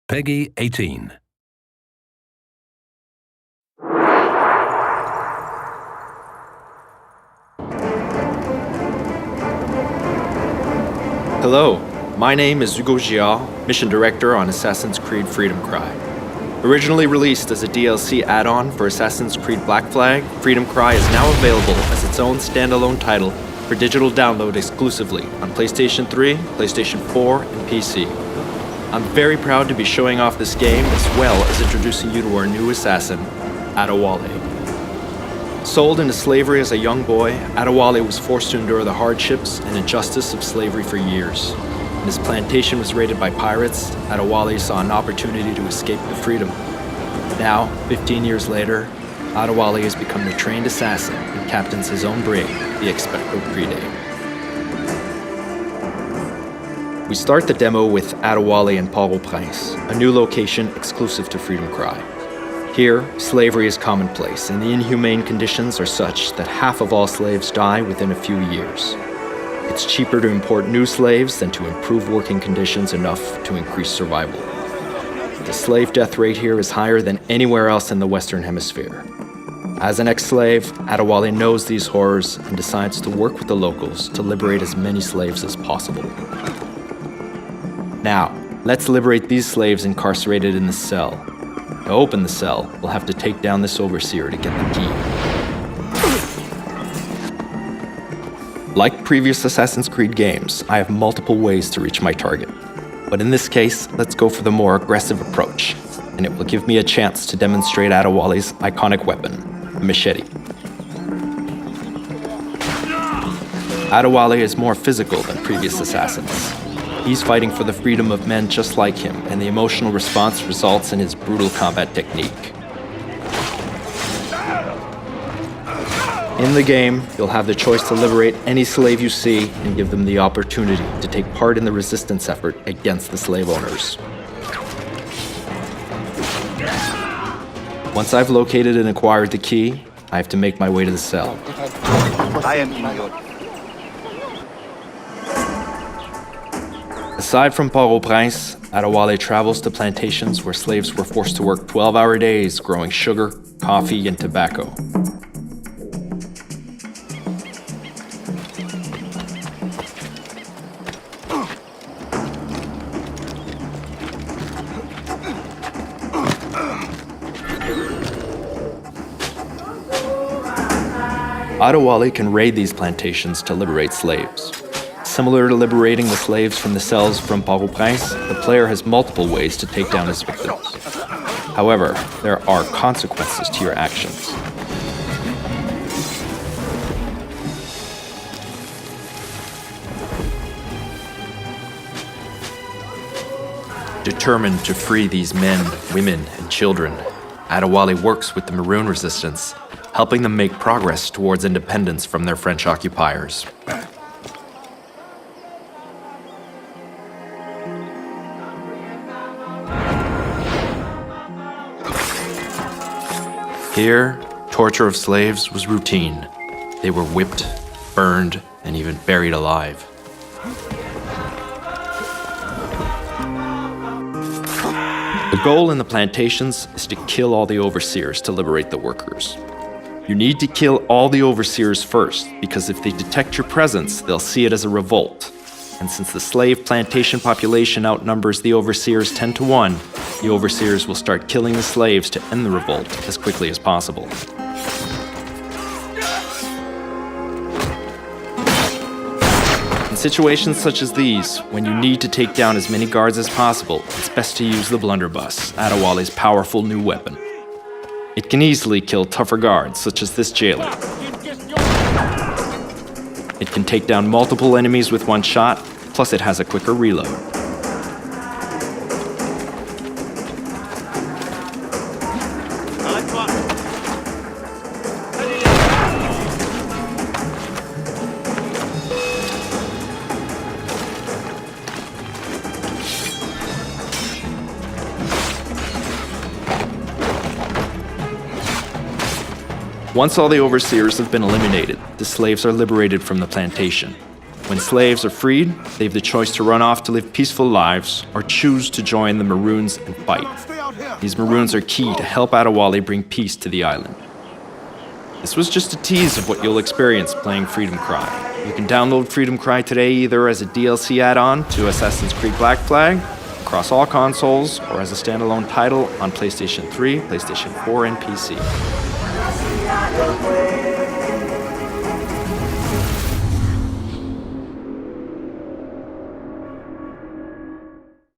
Peggy 18. Hello, my name is Hugo Gial, Mission Director on Assassin's Creed Freedom Cry. Originally released as a DLC add-on for Assassin's Creed Black Flag, Freedom Cry is now available as its own standalone title for digital download exclusively on PlayStation 3, PlayStation 4, and PC. I'm very proud to be showing off this game as well as introducing you to our new assassin, Adewale. Sold into slavery as a young boy, Adewale was forced to endure the hardships and injustice of slavery for years. When his plantation was raided by pirates, Adewale saw an opportunity to escape to freedom. Now, 15 years later, Adewale has become a trained assassin and captains his own brig, the Expecto Crede. We start the demo with Adewale and Port-au-Prince, a new location exclusive to Freedom Cry. Here, slavery is commonplace, and the inhumane conditions are such that half of all slaves die within a few years. It's cheaper to import new slaves than to improve working conditions enough to increase survival. The slave death rate here is higher than anywhere else in the Western Hemisphere. As an ex-slave, Adewale knows these horrors and decides to work with the locals to liberate as many slaves as possible. Now, let's liberate these slaves incarcerated in the cell. To open the cell, we'll have to take down this overseer to get the key. Like previous Assassin's Creed games, I have multiple ways to reach my target. But in this case, let's go for the more aggressive approach, and it will give me a chance to demonstrate Adewale's iconic weapon, the machete. Adewale is more physical than previous assassins. He's fighting for the freedom of men just like him, and the emotional response results in his brutal combat technique. In the game, you'll have the choice to liberate any slave you see and give them the opportunity to take part in the resistance effort against the slave owners. Once I've located and acquired the key, I have to make my way to the cell. I am in your... Aside from Port-au-Prince, Adewale travels to plantations where slaves were forced to work 12-hour days growing sugar, coffee, and tobacco. Adewale can raid these plantations to liberate slaves. Similar to liberating the slaves from the cells from Port-au-Prince, the player has multiple ways to take down his victims. However, there are consequences to your actions. Determined to free these men, women, and children, Adewale works with the Maroon Resistance, helping them make progress towards independence from their French occupiers. Here, torture of slaves was routine. They were whipped, burned, and even buried alive. The goal in the plantations is to kill all the overseers to liberate the workers. You need to kill all the overseers first, because if they detect your presence, they'll see it as a revolt. And since the slave plantation population outnumbers the overseers 10 to 1, the overseers will start killing the slaves to end the revolt as quickly as possible. In situations such as these, when you need to take down as many guards as possible, it's best to use the blunderbuss, Adewale's powerful new weapon. It can easily kill tougher guards, such as this jailer. It can take down multiple enemies with one shot, plus it has a quicker reload. Once all the overseers have been eliminated, the slaves are liberated from the plantation. When slaves are freed, they have the choice to run off to live peaceful lives or choose to join the Maroons and fight. These Maroons are key to help Adewale bring peace to the island. This was just a tease of what you'll experience playing Freedom Cry. You can download Freedom Cry today either as a DLC add-on to Assassin's Creed Black Flag, across all consoles, or as a standalone title on PlayStation 3, PlayStation 4, and PC.